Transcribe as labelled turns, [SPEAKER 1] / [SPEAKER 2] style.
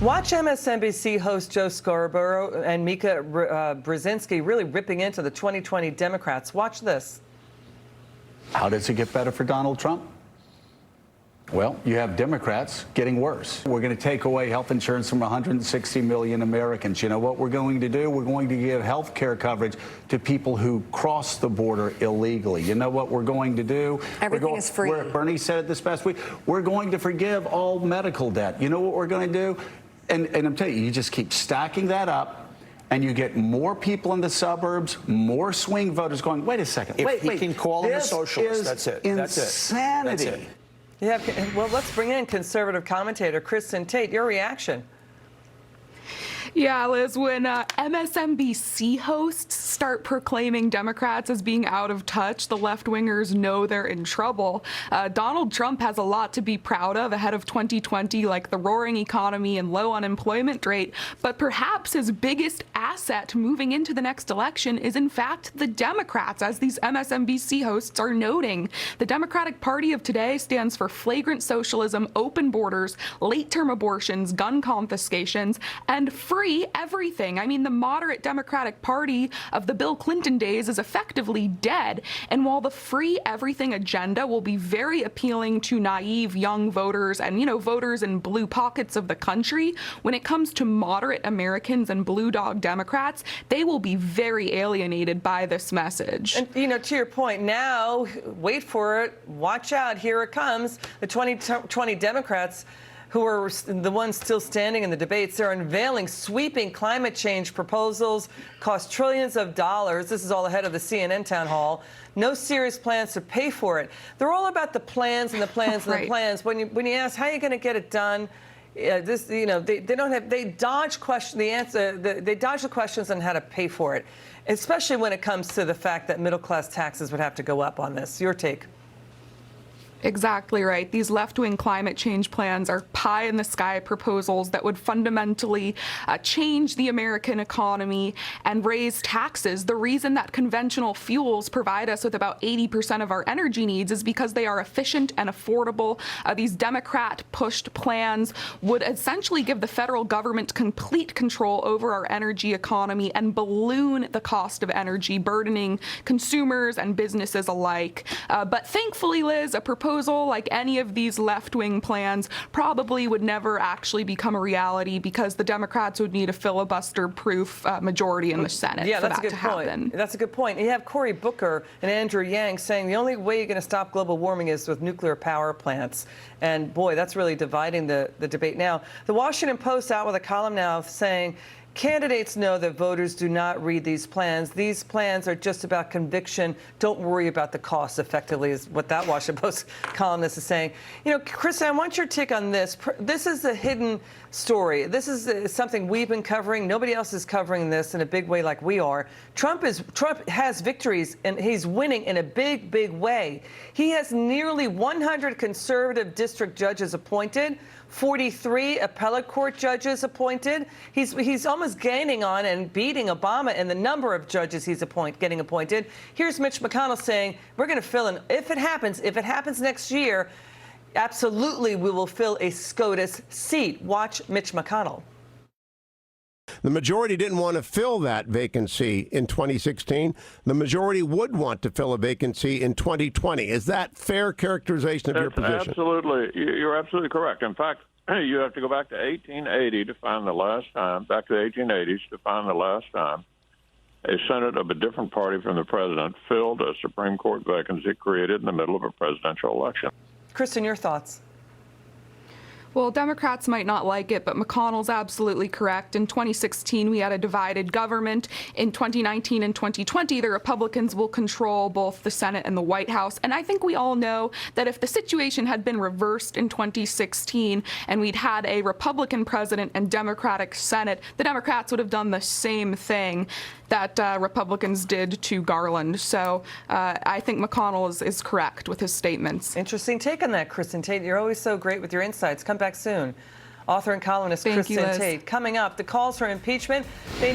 [SPEAKER 1] Watch MSNBC host Joe Scarborough and Mika Brzezinski really ripping into the 2020 Democrats. Watch this.
[SPEAKER 2] How does it get better for Donald Trump? Well, you have Democrats getting worse. We're going to take away health insurance from 160 million Americans. You know what we're going to do? We're going to give health care coverage to people who cross the border illegally. You know what we're going to do?
[SPEAKER 3] Everything is free.
[SPEAKER 2] Bernie said it this past week. We're going to forgive all medical debt. You know what we're going to do? And I'm telling you, you just keep stacking that up, and you get more people in the suburbs, more swing voters going, wait a second.
[SPEAKER 4] If he can call them a socialist, that's it.
[SPEAKER 2] Insanity.
[SPEAKER 4] That's it.
[SPEAKER 1] Yeah, well, let's bring in conservative commentator Kristin Tate. Your reaction?
[SPEAKER 5] Yeah, Liz, when MSNBC hosts start proclaiming Democrats as being out of touch, the left-wingers know they're in trouble. Donald Trump has a lot to be proud of ahead of 2020, like the roaring economy and low unemployment rate. But perhaps his biggest asset moving into the next election is, in fact, the Democrats, as these MSNBC hosts are noting. The Democratic Party of today stands for flagrant socialism, open borders, late-term abortions, gun confiscations, and free everything. I mean, the moderate Democratic Party of the Bill Clinton days is effectively dead. And while the free everything agenda will be very appealing to naive young voters and, voters in blue pockets of the country, when it comes to moderate Americans and blue dog Democrats, they will be very alienated by this message.
[SPEAKER 1] And, to your point, now, wait for it, watch out, here it comes. The 2020 Democrats, who are the ones still standing in the debates, they're unveiling sweeping climate change proposals, cost trillions of dollars. This is all ahead of the CNN town hall. No serious plans to pay for it. They're all about the plans and the plans and
[SPEAKER 5] right.
[SPEAKER 1] the plans. When you ask how are you going to get it done, they dodge the questions on how to pay for it, especially when it comes to the fact that middle class taxes would have to go up on this. Your take?
[SPEAKER 5] Exactly right. These left-wing climate change plans are pie-in-the-sky proposals that would fundamentally change the American economy and raise taxes. The reason that conventional fuels provide us with about 80% of our energy needs is because they are efficient and affordable. These Democrat-pushed plans would essentially give the federal government complete control over our energy economy and balloon the cost of energy, burdening consumers and businesses alike. But thankfully, Liz, a proposal like any of these left-wing plans probably would never actually become a reality because the Democrats would need a filibuster-proof majority in the Senate for that to happen.
[SPEAKER 1] That's a good point. You have Cory Booker and Andrew Yang saying the only way you're going to stop global warming is with nuclear power plants. And boy, that's really dividing the debate now. The Washington Post out with a column now saying candidates know that voters do not read these plans. These plans are just about conviction. Don't worry about the cost, effectively, is what that Washington Post columnist is saying. Kristin, I want your take on this. This is a hidden story. This is something we've been covering. Nobody else is covering this in a big way like we are. Trump has victories, and he's winning in a big, big way. He has nearly 100 conservative district judges appointed, 43 appellate court judges appointed. He's almost gaining on and beating Obama in the number of judges he's getting appointed. Here's Mitch McConnell saying, we're going to fill in, if it happens next year, absolutely we will fill a SCOTUS seat. Watch Mitch McConnell.
[SPEAKER 6] The majority didn't want to fill that vacancy in 2016. The majority would want to fill a vacancy in 2020. Is that fair characterization of your position?
[SPEAKER 7] Absolutely. You're absolutely correct. In fact, you have to go back to 1880 to find the last time, back to the 1880s to find the last time a Senate of a different party from the president filled a Supreme Court vacancy created in the middle of a presidential election.
[SPEAKER 1] Kristin, your thoughts?
[SPEAKER 5] Well, Democrats might not like it, but McConnell's absolutely correct. In 2016, we had a divided government. In 2019 and 2020, the Republicans will control both the Senate and the White House. And I think we all know that if the situation had been reversed in 2016 and we'd had a Republican president and Democratic Senate, the Democrats would have done the same thing that Republicans did to Garland. So I think McConnell is correct with his statements.
[SPEAKER 1] Interesting take on that, Kristin Tate. You're always so great with your insights. Come back soon. Author and columnist Kristin Tate. Coming up, the calls for impeachment. They may